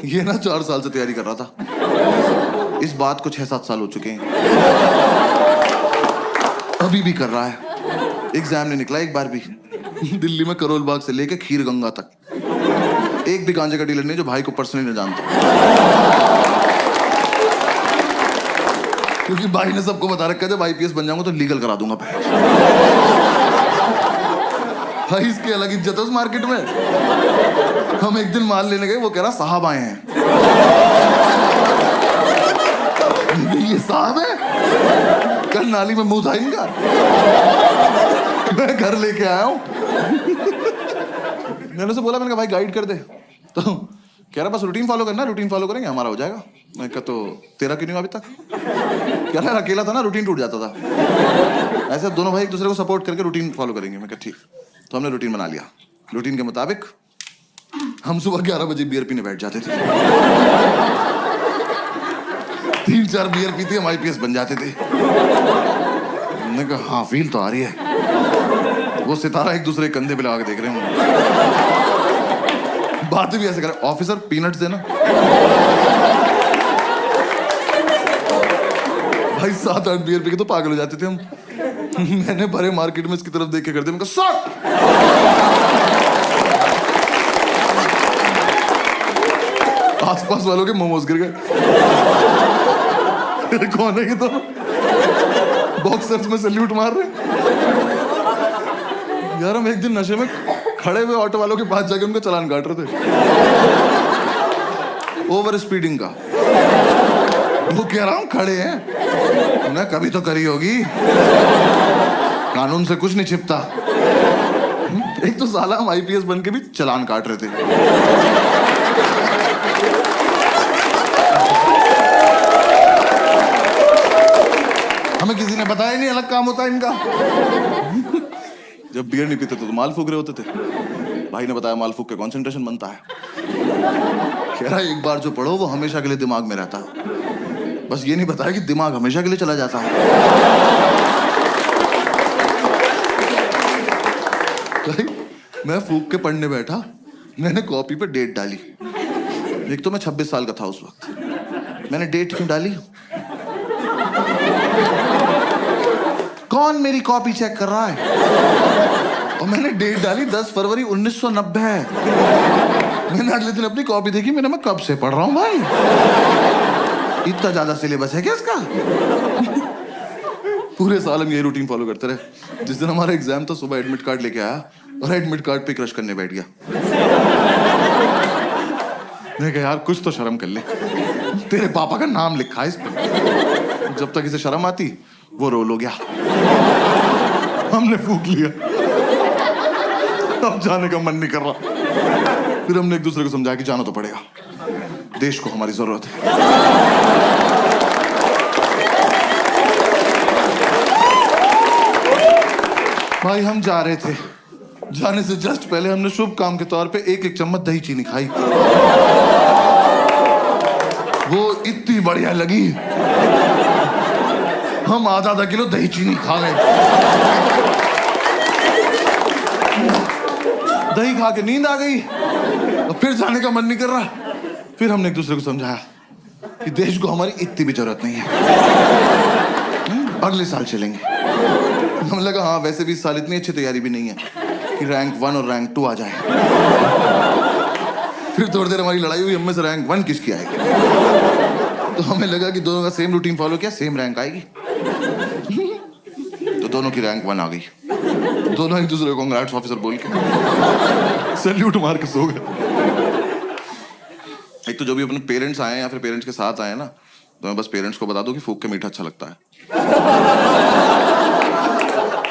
ये ना 4 साल से तैयारी कर रहा था, इस बात को 6-7 साल हो चुके हैं, अभी भी कर रहा है। एग्जाम नहीं निकला एक बार भी। दिल्ली में करोल बाग से लेके खीर गंगा तक एक भी गांजे का डीलर नहीं जो भाई को पर्सनली न जानता, क्योंकि भाई ने सबको बता रखा है जब IPS बन जाऊंगा तो लीगल करा दूंगा भाई। इसकी अलग इज्जत है उस मार्केट में। हम एक दिन माल लेने गए, वो कह रहा साहब आए हैं। ये साहब है, कल नाली में मुंह था इनका। मैं घर लेके आया हूं। मैंने उसे बोला, मैंने कहा भाई गाइड कर दे, तो कह रहा बस रूटीन फॉलो करना, रूटीन फॉलो करेंगे हमारा हो जाएगा। मैं कहा तो तेरा क्यों नहीं हुआ अभी तक? कह रहा अकेला था ना, रूटीन टूट जाता था। ऐसे दोनों भाई एक दूसरे को सपोर्ट करके रूटीन फॉलो करेंगे। मैं कहा ठीक। तो हमने रूटीन बना लिया। रूटीन के मुताबिक हम सुबह 11 बजे बियर पीने बैठ जाते थे। 3-4 बियर पीते हम IPS बन जाते थे। मैंने कहा हाँ फील तो आ रही है। वो सितारा एक दूसरे के कंधे पे लगा के देख रहे हैं, बातें भी ऐसे कर रहे, ऑफिसर पीनट्स देना। भाई 7-8 बियर पी के तो पागल हो जाते थे हम। मैंने भरे मार्केट में इसकी तरफ देख के करते, मैंने कहा सर आसपास वालों के मोमोज गिर गए। कौन है ये? तो बॉक्सर्स में सैल्यूट मार रहे। यार हम एक दिन नशे में खड़े हुए ऑटो वालों के पास जाके उनका चालान काट रहे थे, ओवर स्पीडिंग का। वो कह रहा हूं खड़े हैं, उन्हें कभी तो करी होगी, कानून से कुछ नहीं छिपता। एक तो साला हम IPS बन के भी चालान काट रहे थे। हमें किसी ने बताया नहीं अलग काम होता है इनका। जब बियर नहीं पीते तो माल फूक रहे होते थे। भाई ने बताया माल फूक के कंसंट्रेशन बनता है। कह रहा एक बार जो पढ़ो वो हमेशा के लिए दिमाग में रहता है, बस ये नहीं बताया कि दिमाग हमेशा के लिए चला जाता है। मैं फूक के पढ़ने बैठा, मैंने कॉपी पे डेट डाली। एक तो मैं 26 साल का था उस वक्त। मैंने डेट क्यों डाली? कौन मेरी कॉपी चेक कर रहा है? और मैंने डेट डाली 10 फरवरी 1990। मैंने अगले दिन अपनी कॉपी देखी, मैं कब से पढ़ रहा हूं भाई? इतना ज्यादा सिलेबस है क्या इसका? पूरे साल हम ये रूटीन फॉलो करते रहे। जिस दिन हमारा एग्जाम था सुबह एडमिट कार्ड लेके आया और एडमिट कार्ड पे क्रश करने बैठ गया। मैं कहा यार कुछ तो शर्म कर ले, तेरे पापा का नाम लिखा है इस पे। जब तक इसे शर्म आती वो रोल हो गया। हमने फूक लिया, अब जाने का मन नहीं कर रहा। फिर हमने एक दूसरे को समझाया कि जाना तो पड़ेगा, देश को हमारी जरूरत है। भाई हम जा रहे थे, जाने से जस्ट पहले हमने शुभ काम के तौर पे 1-1 चम्मच दही चीनी खाई। वो इतनी बढ़िया लगी, हम आधा किलो दही चीनी खा गए। दही खा के नींद आ गई और फिर जाने का मन नहीं कर रहा। फिर हमने एक दूसरे को समझाया कि देश को हमारी इतनी भी जरूरत नहीं है, अगले साल चलेंगे। हम लगा हाँ वैसे भी इस साल इतनी अच्छी तैयारी भी नहीं है कि रैंक 1 और रैंक 2 आ जाए। फिर थोड़ी देर हमारी लड़ाई हुई, हमें से रैंक 1 किसकी आएगी। तो हमें लगा कि दोनों का सेम रूटीन फॉलो किया, सेम रैंक आएगी। तो दोनों की रैंक 1 आ गई। दोनों एक दूसरे को कांग्रेट्स ऑफिसर बोल के सैल्यूट मार के सो गए। एक तो जो भी अपने पेरेंट्स आए या फिर पेरेंट्स के साथ आए ना, तो मैं बस पेरेंट्स को बता दूं कि फूक के मीठा अच्छा लगता है।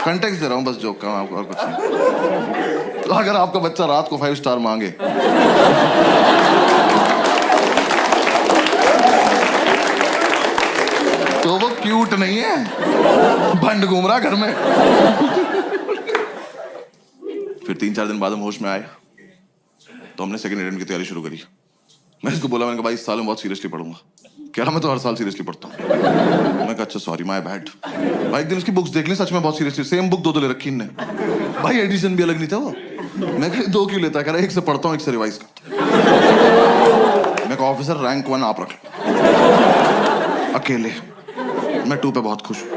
कंटेक्स्ट दे रहा हूं बस जोक का, और कुछ नहीं। तो अगर आपका बच्चा रात को 5 स्टार मांगे तो वो क्यूट नहीं है, भंड घूम रहा घर में। फिर 3-4 दिन बाद हम होश में आए तो हमने सेकंड अटेम्प्ट की तैयारी शुरू करी। मैं इसको बोला, मैंने कहा भाई इस साल मैं बहुत सीरियसली पढ़ूंगा। कह रहा मैं तो हर साल सीरियसली पढ़ता हूँ। मैं कहा अच्छा सॉरी माय बैड। भाई एक दिन उसकी बुक्स देख ली, सच में बहुत सीरियसली सेम बुक 2 ले रखी इनने। भाई एडिशन भी अलग नहीं था वो। मैं कहा 2 क्यों लेता? कह रहा 1 से पढ़ता हूँ 1 से रिवाइज करता हूँ। मैं कहा ऑफिसर रैंक 1 आप रख लो, अकेले। मैं 2 पे बहुत खुश हूँ।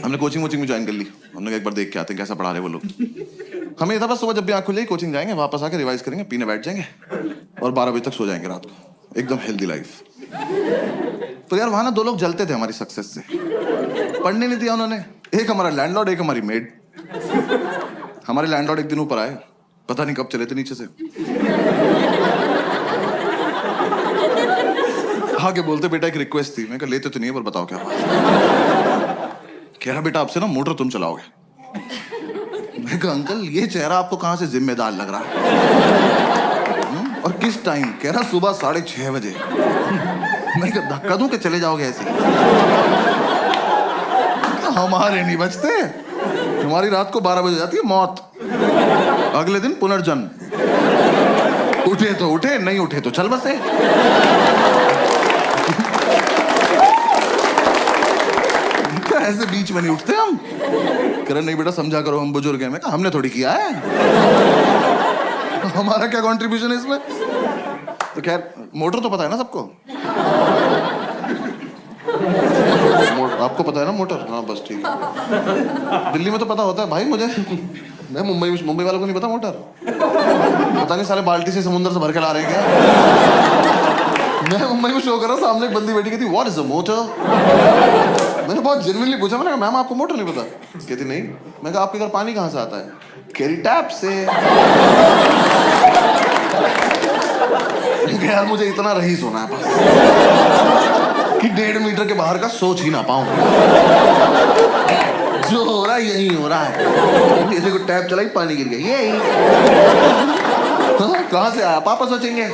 हमने कोचिंग में ज्वाइन कर ली। हमने कहा एक बार देख के आते हैं कैसा पढ़ा रहे वो लोग। हमें ये था बस सुबह जब भी आँख खुलेगी कोचिंग जाएंगे, वापस आके रिवाइज करेंगे, पीने बैठ जाएंगे और 12 बजे तक सो जाएंगे रात को। एकदम हेल्दी लाइफ। तो यार वहां ना 2 लोग जलते थे हमारी सक्सेस से। पढ़ने नहीं दिया उन्होंने। एक हमारा लैंडलॉर्ड, एक हमारी मेड। हमारे लैंडलॉर्ड एक दिन ऊपर आए, पता नहीं कब चले थे नीचे से। आगे बोलते बेटा एक रिक्वेस्ट थी। मैं कहा लेते तो नहीं है पर बताओ क्या बात। कह रहा बेटा आपसे ना मोटर तुम चलाओगे। मैं कहा अंकल ये चेहरा आपको कहां से जिम्मेदार लग रहा है और किस टाइम? कह रहा सुबह 6:30 बजे। मैं कहा धक्का दूं कि चले जाओगे ऐसे? हमारे नहीं बचते, तुम्हारी रात को 12 बजे जाती है मौत, अगले दिन पुनर्जन्म। उठे तो उठे, नहीं उठे तो चल बसे। ऐसे बीच में नहीं उठते हम। कह रहे नहीं बेटा समझा करो हम बुजुर्ग हैं। मैं कहा हमने थोड़ी किया है, हमारा क्या कंट्रीब्यूशन है इसमें? तो खैर मोटर तो पता है ना सबको। आपको पता है ना मोटर? हाँ बस ठीक है। दिल्ली में तो पता होता है भाई मुझे। मैं मुंबई वालों को नहीं पता मोटर। पता नहीं सारे बाल्टी से समुद्र से भर के ला रहे हैं क्या। मैं मुंबई में शो कर रहा, सामने एक बंदी बैठी कहती व्हाट इज अ मोटर। मैंने बहुत जेन्युइनली पूछा, मैंने कहा मैम आपको मोटर नहीं पता? कहती नहीं। मैं कहा आपके घर पानी कहाँ से आता है? कह रही टैप से। यार मुझे इतना रही सोना है बस कि 1.5 मीटर के बाहर का सोच ही ना पाऊं। जो हो रहा है यही हो रहा है। जैसे को टैप चलाई पानी गिर गया, यही। कहाँ से आया पापा सोचेंगे।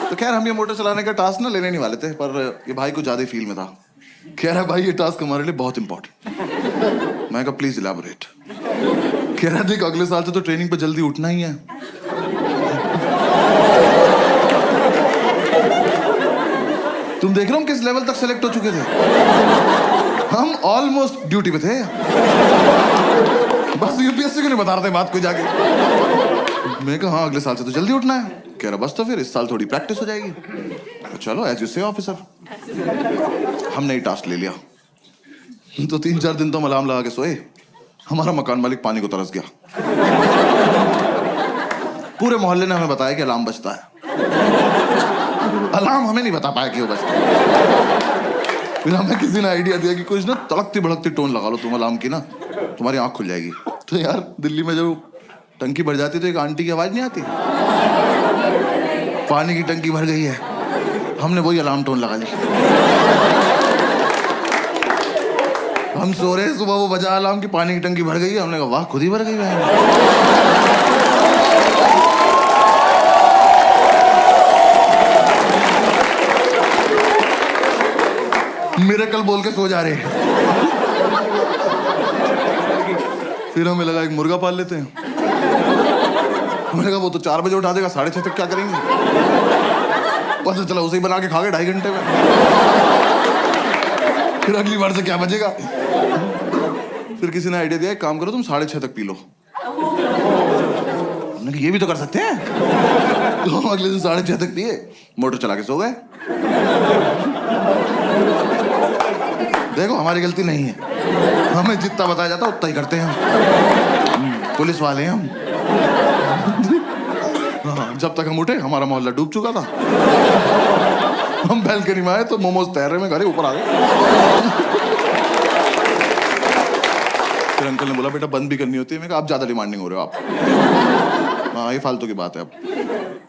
तो खैर हम ये मोटर चलाने का टास्क ना लेने नहीं वाले थे, पर ये भाई को ज्यादा फील में था। कह रहा भाई ये टास्क हमारे लिए बहुत इंपॉर्टेंट। मैं कहा प्लीज इलैबोरेट। कह रहा देख अगले साल से तो ट्रेनिंग पे जल्दी उठना ही है। तुम देख रहे हो हम किस लेवल तक सेलेक्ट हो चुके थे। हम ऑलमोस्ट ड्यूटी पे थे। बस यूपीएससी को नहीं बता रहे थे बात कोई जाके। मैं कहा हाँ अगले साल से तो जल्दी उठना है। कह रहा बस तो फिर इस साल थोड़ी प्रैक्टिस हो जाएगी। तो चलो एज यू से ऑफिसर। हमने ही टास्क ले लिया। तो 3-4 दिन तो हम अलार्म लगा के सोए। हमारा मकान मालिक पानी को तरस गया। पूरे मोहल्ले ने हमें बताया कि अलार्म बजता है। अलार्म हमें नहीं बता पाया कि वो बजता है। फिर हमें किसी ने आइडिया दिया कि कुछ ना तड़कती भड़कती टोन लगा लो तुम अलार्म की ना, तुम्हारी आंख खुल जाएगी। तो यार दिल्ली में जब टंकी भर जाती तो एक आंटी की आवाज नहीं आती, पानी की टंकी भर गई है। हमने वही अलार्म टोन लगा ली। हम सो रहे, सुबह वो बजा अलार्म की पानी की टंकी भर गई है। हमने कहा वाह खुद ही भर गई है। मिरेकल बोल के सो जा रहे हैं। फिर हमें लगा एक मुर्गा पाल लेते हैं। हमने कहा वो तो 4 बजे उठा देगा, 6:30 तक क्या करेंगे। पता चला उसे ही बना के खा गए 2.5 घंटे में। फिर अगली बार से क्या बचेगा। फिर किसी ने आइडिया दिया एक काम करो तुम 6:30 तक पी लो। हमने कहा ये भी तो कर सकते हैं। तो हम अगले दिन 6:30 तक पिए, मोटर चला के सो गए। देखो हमारी गलती नहीं है, हमें जितना बताया जाता उतना ही करते हैं हम। पुलिस वाले हैं हम। हाँ, जब तक हम उठे हमारा मोहल्ला डूब चुका था। हम बैल्कनी में आए तो मोमोज तैर रहे में घरे ऊपर आ गए। फिर अंकल ने बोला बेटा बंद भी करनी होती है। मैं कहा आप ज्यादा डिमांडिंग हो रहे हो आप। हाँ ये फालतू की बात है अब।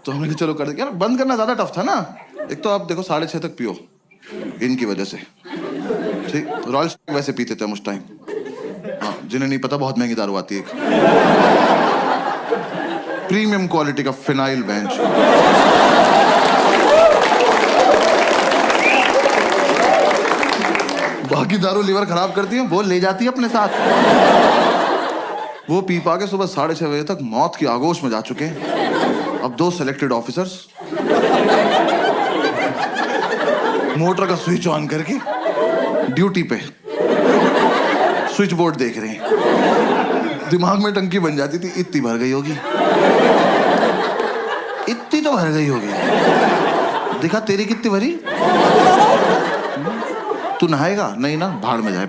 तो हमने कहा चलो कर दे। यार बंद करना ज्यादा टफ था ना। एक तो आप देखो 6:30 तक पियो इनकी वजह से। ठीक रॉयल वैसे पीते थे हम उस टाइम। हाँ जिन्हें नहीं पता बहुत महंगी दारू आती है, प्रीमियम क्वालिटी का फिनाइल बेंच। बाकी दारू लीवर खराब करती है, वो ले जाती है अपने साथ। वो पी पा के सुबह 6:30 बजे तक मौत की आगोश में जा चुके हैं। अब 2 सिलेक्टेड ऑफिसर्स मोटर का स्विच ऑन करके ड्यूटी पे स्विच बोर्ड देख रहे हैं। दिमाग में टंकी बन जाती थी इतनी भर गई होगी। इतनी तो भर गई होगी, दिखा तेरी कितनी भरी। तू नहाएगा नहीं ना, भाड़ में जाए।